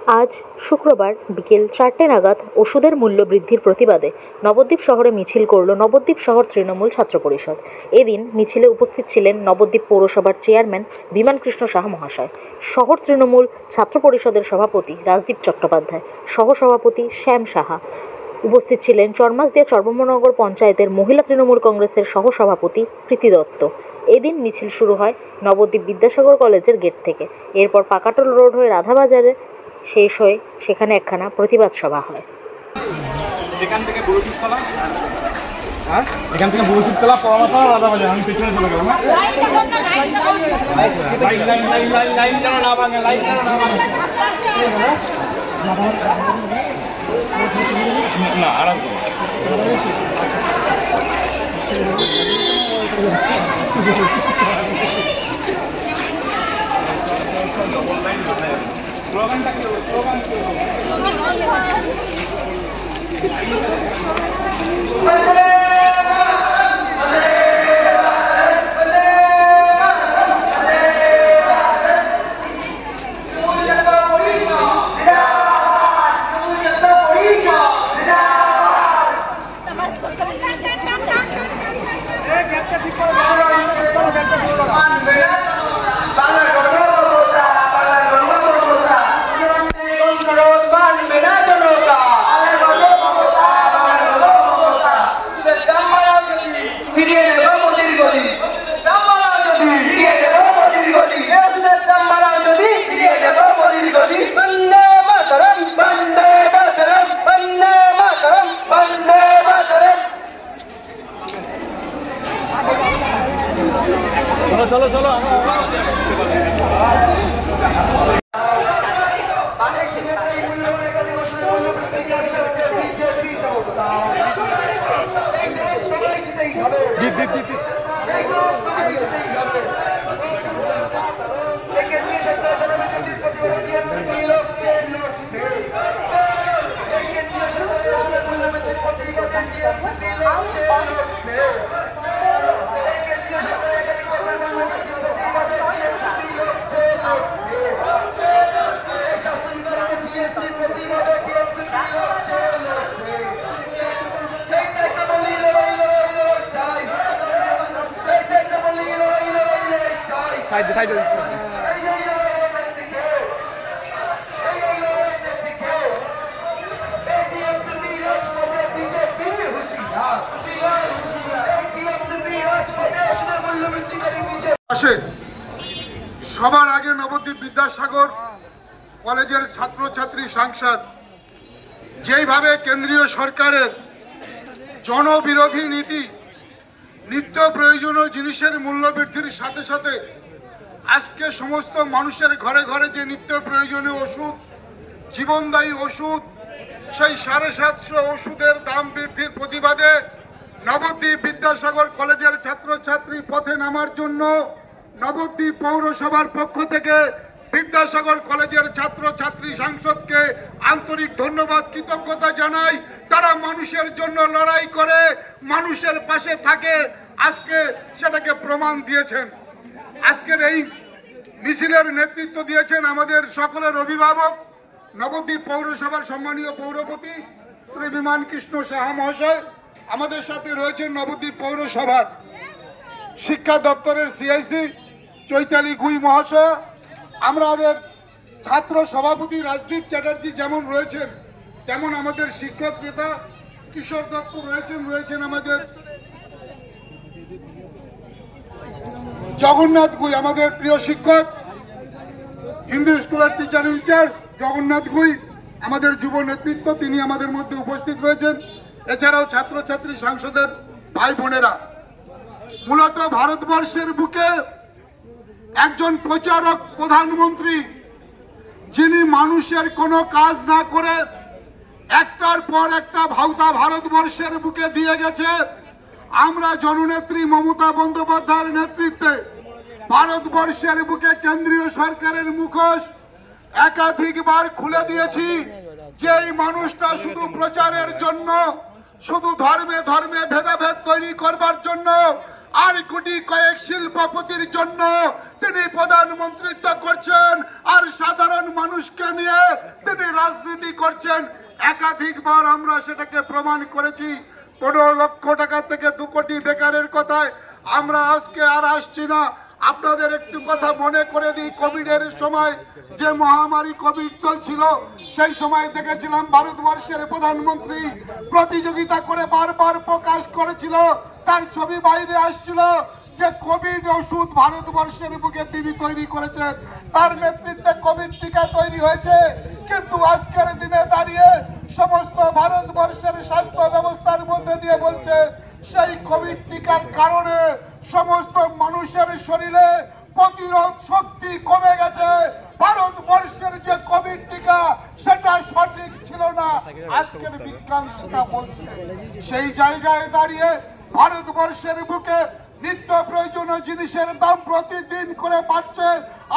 আজ শুক্রবার বিকেল 4টে নাগাদ ওষুধের মূল্য বৃদ্ধির প্রতিবাদে নবদ্বীপ শহরে মিছিল করল নবদ্বীপ শহর তৃণমূল ছাত্র পরিষদ। এদিন মিছিলে উপস্থিত ছিলেন নবদ্বীপ পৌরসভার চেয়ারম্যান বিমান কৃষ্ণ সাহা মহাশয়, শহর তৃণমূল ছাত্র পরিষদের সভাপতি রাজদীপ চট্টোপাধ্যায়, সহসভাপতি শ্যাম সাহা। উপস্থিত ছিলেন চরমাসদিয়া চর্বমনগর পঞ্চায়েতের মহিলা তৃণমূল কংগ্রেসের সহসভাপতি প্রীতি দত্ত। এদিন মিছিল শুরু হয় নবদ্বীপ বিদ্যাসাগর কলেজের গেট থেকে। এরপর পাকাটোল রোড হয়ে রাধাবাজারে শেষ হয়ে সেখানে একখানা প্রতিবাদ সভা হয়। এখান থেকে বুড়োশিবতলা পরামর্শ রাধাবাজার, আমি পেছনে চলে গেলাম। লাইন যেন না ভাঙে, লাইন যেন না ভাঙে। না আরাম করো। স্লোগানটা কি হবে? স্লোগান কি হবে? চলো চলো সবার আগে নবদ্বীপ বিদ্যাসাগর কলেজের ছাত্রছাত্রী সাংসদ যেইভাবে কেন্দ্রীয় সরকারের জনবিরোধী নীতি, নিত্য প্রয়োজনীয় জিনিসের মূল্য বৃদ্ধির সাথে সাথে আজকে সমস্ত মানুষের ঘরে ঘরে যে নিত্য প্রয়োজনীয় ওষুধ, জীবনদায়ী ওষুধ, সেই 750 ওষুধের দাম বৃদ্ধির প্রতিবাদে নবদ্বীপ বিদ্যাসাগর কলেজের ছাত্রছাত্রী পথে নামার জন্য নবদ্বীপ পৌরসভার পক্ষ থেকে বিদ্যাসাগর কলেজের ছাত্রছাত্রী সাংসদকে আন্তরিক ধন্যবাদ, কৃতজ্ঞতা জানাই। তারা মানুষের জন্য লড়াই করে মানুষের পাশে থাকে, আজকে সেটাকে প্রমাণ দিয়েছেন। আজকের এই মিছিলের নেতৃত্ব দিয়েছেন আমাদের সকলের অভিভাবক নবদ্বীপ পৌরসভার সম্মানীয় পৌরপতি শ্রী বিমান কৃষ্ণ সাহা মহাশয়। আমাদের সাথে রয়েছেন নবদ্বীপ পৌরসভার শিক্ষা দপ্তরের সিআইসি চৈতালি গুই মহাশয়। আমাদের ছাত্র সভাপতি রাজদীপ চ্যাটার্জি যেমন রয়েছেন, তেমন আমাদের শিক্ষক নেতা কিশোর দত্ত রয়েছেন আমাদের জগন্নাথ গুই, আমাদের প্রিয় শিক্ষক, হিন্দু স্কুলের টিচার ইনচার্জ জগন্নাথ গুই, আমাদের যুব নেতৃত্ব, তিনি আমাদের মধ্যে উপস্থিত রয়েছেন। এছাড়াও ছাত্রছাত্রী সাংসদের ভাই বোনেরা। মূলত ভারতবর্ষের বুকে একজন প্রচারক প্রধানমন্ত্রী, যিনি মানুষের কোনো কাজ না করে একটার পর একটা ভাওতা ভারতবর্ষের বুকে দিয়ে গেছে। আমরা জননেত্রী মমতা বন্দ্যোপাধ্যায়ের নেতৃত্বে ভারতবর্ষের বুকে কেন্দ্রীয় সরকারের মুখোশ একাধিকবার খুলে দিয়েছি। যে এই মানুষটা শুধু প্রচারের জন্য শুধু ধর্মে ধর্মে ভেদাভেদ তৈরি করবার জন্য আর গুটি কয়েক শিল্পপতির জন্য তিনি প্রধানমন্ত্রিত্ব করছেন আর সাধারণ মানুষকে নিয়ে তিনি রাজনীতি করছেন। একাধিকবার আমরা সেটাকে প্রমাণ করেছি। 15 লক্ষ টাকা থেকে 2 কোটি বেকারের কথায় আমরা আজকে আর আসছি না। আপনাদের একটু কথা মনে করে দিই, কোভিডের সময় যে মহামারী কোভিড চলছিল সেই সময় দেখেছিলাম ভারতবর্ষের প্রধানমন্ত্রী প্রতিযোগিতা করে বারবার প্রকাশ করেছিল, তার ছবি বাইরে আসছিল যে কোভিড ওষুধ ভারতবর্ষের বুকে তিনি তৈরি করেছেন, তার নেতৃত্বে কোভিড টিকা তৈরি হয়েছে। কিন্তু আজকের দিনে দাঁড়িয়ে সমস্ত ভারতবর্ষের স্বাস্থ্য ব্যবস্থার মধ্যে দিয়ে বলছে সেই কোভিড টিকার কারণে সমস্ত মানুষের শরীরে প্রতিরোধ শক্তি কমে গেছে। ভারতবর্ষের যে কোভিড টিকা সেটা সঠিক ছিল না, আজকের বিজ্ঞান সেটা বলছে। সেই জায়গায় দাঁড়িয়ে ভারতবর্ষের বুকে নিত্য প্রয়োজনীয় জিনিসের দাম প্রতিদিন করে বাড়ছে,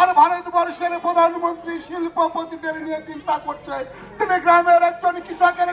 আর ভারতবর্ষের প্রধানমন্ত্রী শিল্পপতিদের নিয়ে চিন্তা করছে। তিনি গ্রামের একজন কৃষকের